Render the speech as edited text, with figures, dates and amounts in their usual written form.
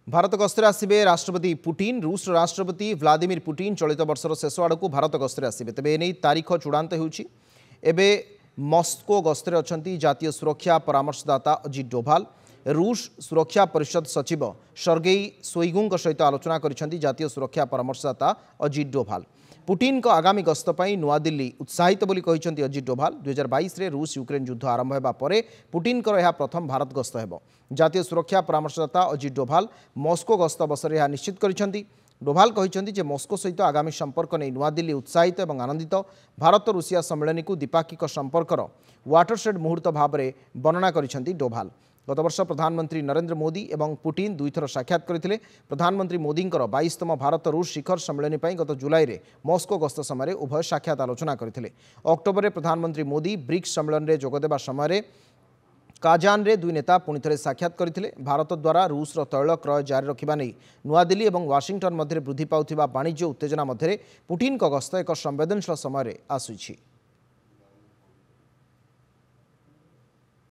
भारत गस्तर आसवे राष्ट्रपति पुटिन रूस राष्ट्रपति व्लादिमिर पुटिन चलित वर्षर शेष आड़क भारत गस्तर आसवे तेज एने तारीख चूड़ांत होबे मस्को गस्तर अच्छा जातीय सुरक्षा परामर्शदाता अजित डोभाल रूस सुरक्षा परिषद सचिव सर्गेई शोइगुं सहित आलोचना कर जातीय सुरक्षा परामर्शदाता अजित डोभाल पुटिन को आगामी गस्त पर नुआदिल्ली उत्साहित बोली कहते अजित डोभाल 2022 रे रूस यूक्रेन युद्ध आरंभ होगा पर पुटिन को यह प्रथम भारत गस्त है। जातीय सुरक्षा परामर्शदाता अजित डोभाल मस्को गस्त अवसर यह निश्चित कर डोभाल कहते मस्को सहित आगामी संपर्क नहीं नुआदिल्ली उत्साहित और आनंदित भारत रूसिया सम्मेलन को द्विपाक्षिक संपर्कर वाटरशेड मुहूर्त भाव में वर्णना कर डोभाल। गत वर्ष प्रधानमंत्री नरेंद्र मोदी एवं पुटिन दुईथर साक्षात करते प्रधानमंत्री मोदी 22तम भारत रूस शिखर सम्मेलन पर गत जुलाई में मस्को गस्त समय उभय साक्षात आलोचना करते। अक्टोबर में प्रधानमंत्री मोदी ब्रिक्स सम्मेलन में जोगदेवा समय काजान रे दुई नेता पुणी थे साक्षात करते। भारत द्वारा रूस तैल क्रय जारी रखा नहीं नुआदिल्ली और वाशिंगटन मध्य वृद्धि पाउथिबा वाणिज्य उत्तेजना मध्य पुटिन गस्त एक संवेदनशील समय आसुछि।